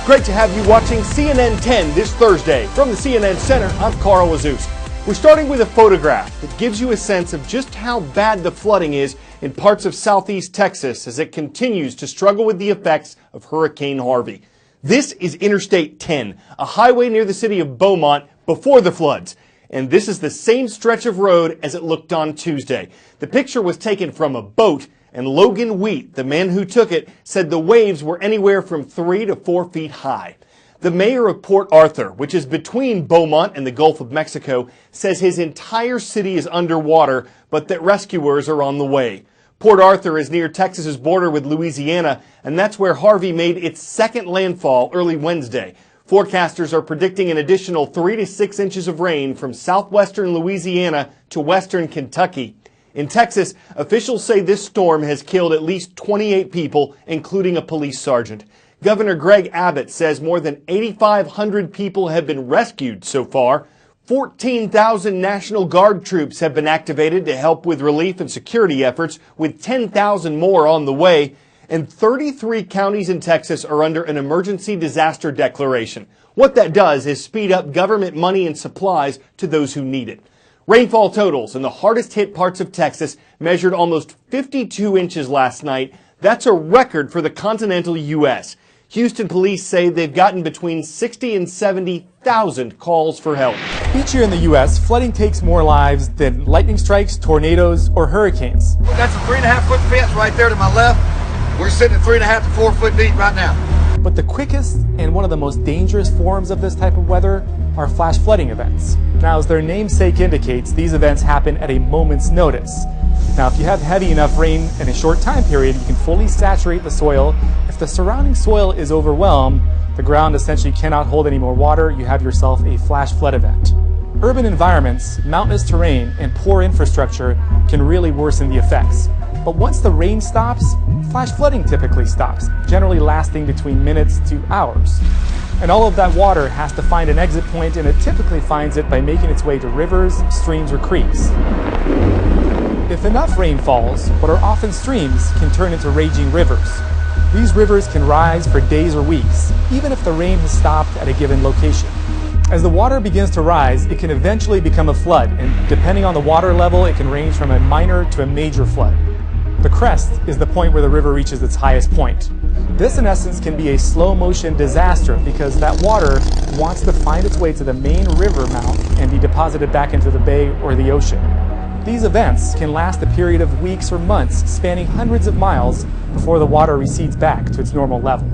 Great to have you watching CNN 10 this Thursday. From the CNN Center, I'm Carl Azus. We're starting with a photograph that gives you a sense of just how bad the flooding is in parts of southeast Texas as it continues to struggle with the effects of Hurricane Harvey. This is Interstate 10, a highway near the city of Beaumont before the floods. And this is the same stretch of road as it looked on Tuesday. The picture was taken from a boat, and Logan Wheat, the man who took it, said the waves were anywhere from 3 to 4 feet high. The mayor of Port Arthur, which is between Beaumont and the Gulf of Mexico, says his entire city is underwater, but that rescuers are on the way. Port Arthur is near Texas's border with Louisiana, and that's where Harvey made its second landfall early Wednesday. Forecasters are predicting an additional 3 to 6 inches of rain from southwestern Louisiana to western Kentucky. In Texas, officials say this storm has killed at least 28 people, including a police sergeant. Governor Greg Abbott says more than 8,500 people have been rescued so far. 14,000 National Guard troops have been activated to help with relief and security efforts, with 10,000 more on the way. And 33 counties in Texas are under an emergency disaster declaration. What that does is speed up government money and supplies to those who need it. Rainfall totals in the hardest hit parts of Texas measured almost 52 inches last night. That's a record for the continental U.S. Houston police say they've gotten between 60 and 70,000 calls for help. Each year in the U.S., flooding takes more lives than lightning strikes, tornadoes, or hurricanes. That's a 3.5-foot fence right there to my left. We're sitting at 3.5 to 4 foot deep right now. But the quickest and one of the most dangerous forms of this type of weather are flash flooding events. Now, as their namesake indicates, these events happen at a moment's notice. Now, if you have heavy enough rain in a short time period, you can fully saturate the soil. If the surrounding soil is overwhelmed, the ground essentially cannot hold any more water. You have yourself a flash flood event. Urban environments, mountainous terrain, and poor infrastructure can really worsen the effects. But once the rain stops, flash flooding typically stops, generally lasting between minutes to hours. And all of that water has to find an exit point, and it typically finds it by making its way to rivers, streams, or creeks. If enough rain falls, what are often streams can turn into raging rivers. These rivers can rise for days or weeks, even if the rain has stopped at a given location. As the water begins to rise, it can eventually become a flood, and depending on the water level, it can range from a minor to a major flood. The crest is the point where the river reaches its highest point. This, in essence, can be a slow-motion disaster because that water wants to find its way to the main river mouth and be deposited back into the bay or the ocean. These events can last a period of weeks or months, spanning hundreds of miles before the water recedes back to its normal level.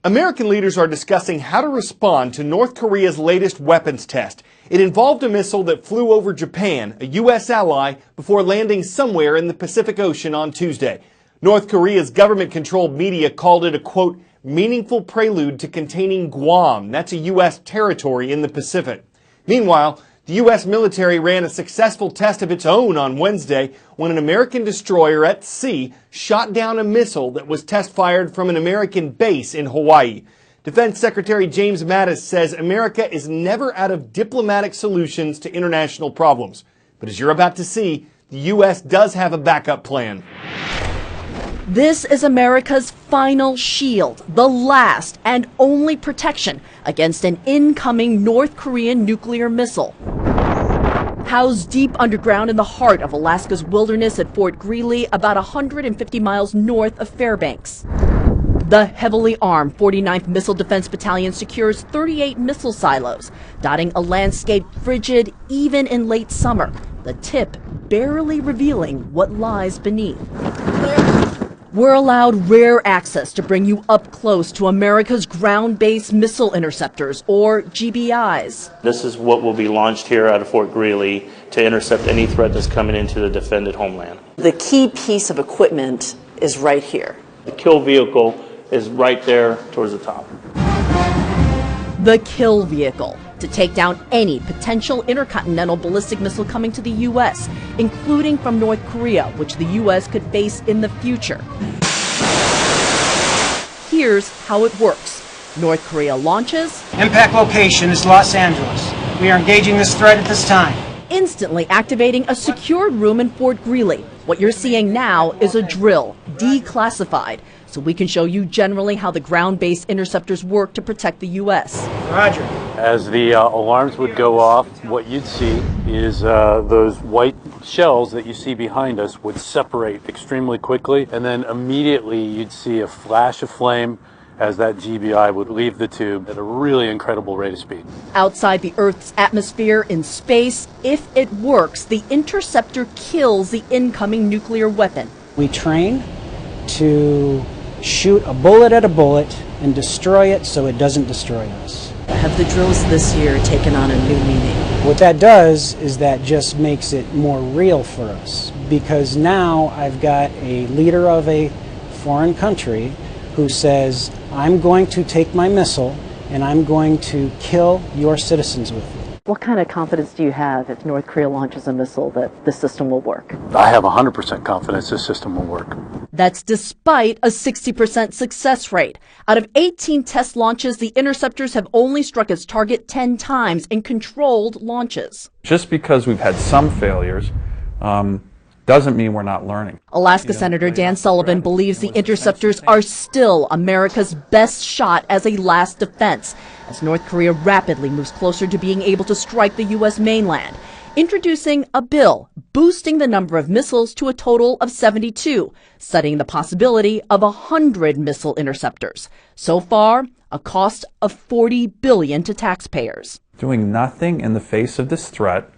American leaders are discussing how to respond to North Korea's latest weapons test. It involved a missile that flew over Japan, a U.S. ally, before landing somewhere in the Pacific Ocean on Tuesday. North Korea's government-controlled media called it a, quote, meaningful prelude to containing Guam. That's a U.S. territory in the Pacific. Meanwhile, the U.S. military ran a successful test of its own on Wednesday when an American destroyer at sea shot down a missile that was test-fired from an American base in Hawaii. Defense Secretary James Mattis says America is never out of diplomatic solutions to international problems. But as you're about to see, the U.S. does have a backup plan. This is America's final shield, the last and only protection against an incoming North Korean nuclear missile. Housed deep underground in the heart of Alaska's wilderness at Fort Greely, about 150 miles north of Fairbanks. The heavily armed 49th Missile Defense Battalion secures 38 missile silos, dotting a landscape frigid even in late summer, the tip barely revealing what lies beneath. We're allowed rare access to bring you up close to America's ground-based missile interceptors, or GBIs. This is what will be launched here out of Fort Greely to intercept any threat that's coming into the defended homeland. The key piece of equipment is right here. The kill vehicle is right there towards the top. The kill vehicle, to take down any potential intercontinental ballistic missile coming to the U.S., including from North Korea, which the U.S. could face in the future. Here's how it works. North Korea launches. Impact location is Los Angeles. We are engaging this threat at this time. Instantly activating a secured room in Fort Greely. What you're seeing now is a drill, declassified. so we can show you generally how the ground-based interceptors work to protect the U.S. Roger. As the alarms would go off, what you'd see is those white shells that you see behind us would separate extremely quickly, and then immediately you'd see a flash of flame as that GBI would leave the tube at a really incredible rate of speed. Outside the Earth's atmosphere in space, if it works, the interceptor kills the incoming nuclear weapon. We train to shoot a bullet at a bullet and destroy it so it doesn't destroy us. Have the drills this year taken on a new meaning? What that does is that just makes it more real for us, because now I've got a leader of a foreign country who says, I'm going to take my missile and I'm going to kill your citizens with it. What kind of confidence do you have if North Korea launches a missile that the system will work? I have 100% confidence this system will work. That's despite a 60% success rate. Out of 18 test launches, the interceptors have only struck its target 10 times in controlled launches. Just because we've had some failures doesn't mean we're not learning. Alaska Senator Dan Sullivan believes the interceptors are still America's best shot as a last defense, as North Korea rapidly moves closer to being able to strike the U.S. mainland, introducing a bill boosting the number of missiles to a total of 72, studying the possibility of 100 missile interceptors. So far, a cost of $40 billion to taxpayers. Doing nothing in the face of this threat,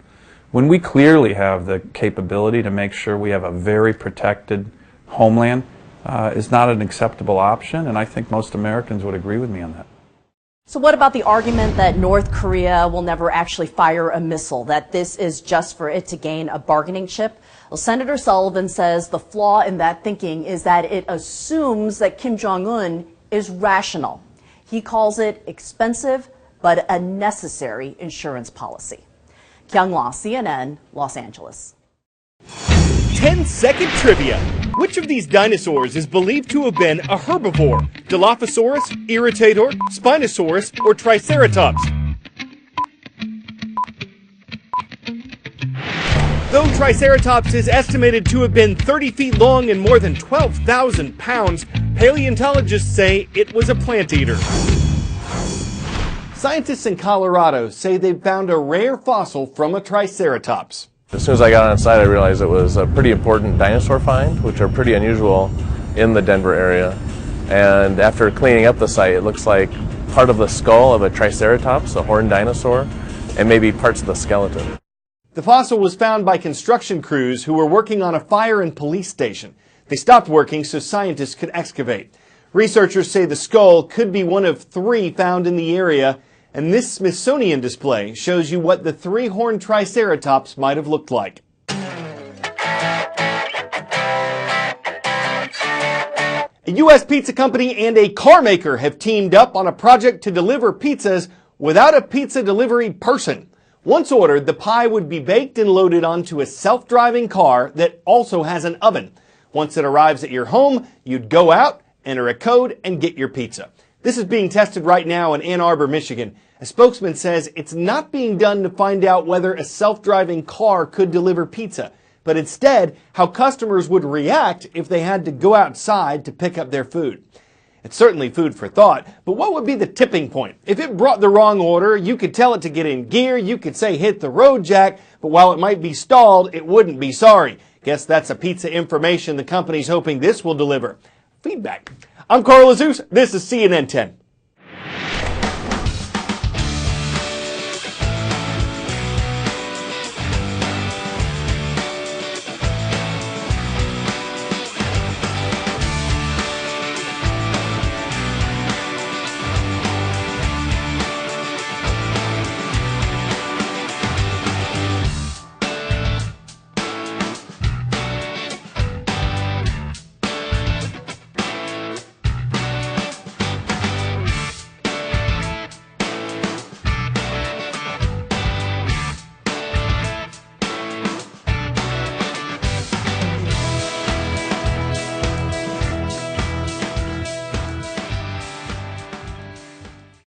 when we clearly have the capability to make sure we have a very protected homeland, is not an acceptable option, and I think most Americans would agree with me on that. So what about the argument that North Korea will never actually fire a missile, that this is just for it to gain a bargaining chip? Well, Senator Sullivan says the flaw in that thinking is that it assumes that Kim Jong-un is rational. He calls it expensive but a necessary insurance policy. Kyung La, CNN, Los Angeles. 10-second trivia. Which of these dinosaurs is believed to have been a herbivore? Dilophosaurus, Irritator, Spinosaurus, or Triceratops? Though Triceratops is estimated to have been 30 feet long and more than 12,000 pounds, paleontologists say it was a plant eater. Scientists in Colorado say they've found a rare fossil from a Triceratops. As soon as I got on site, I realized it was a pretty important dinosaur find, which are pretty unusual in the Denver area. And after cleaning up the site, it looks like part of the skull of a Triceratops, a horned dinosaur, and maybe parts of the skeleton. The fossil was found by construction crews who were working on a fire and police station. They stopped working so scientists could excavate. Researchers say the skull could be one of 3 found in the area, and this Smithsonian display shows you what the 3-horned Triceratops might have looked like. A U.S. pizza company and a car maker have teamed up on a project to deliver pizzas without a pizza delivery person. Once ordered, the pie would be baked and loaded onto a self-driving car that also has an oven. Once it arrives at your home, you'd go out, enter a code, and get your pizza. This is being tested right now in Ann Arbor, Michigan. A spokesman says it's not being done to find out whether a self-driving car could deliver pizza, but instead how customers would react if they had to go outside to pick up their food. It's certainly food for thought, but what would be the tipping point? If it brought the wrong order, you could tell it to get in gear, you could say hit the road, Jack, but while it might be stalled, it wouldn't be sorry. Guess that's a pizza information the company's hoping this will deliver. Feedback. I'm Carl Azus. This is CNN 10.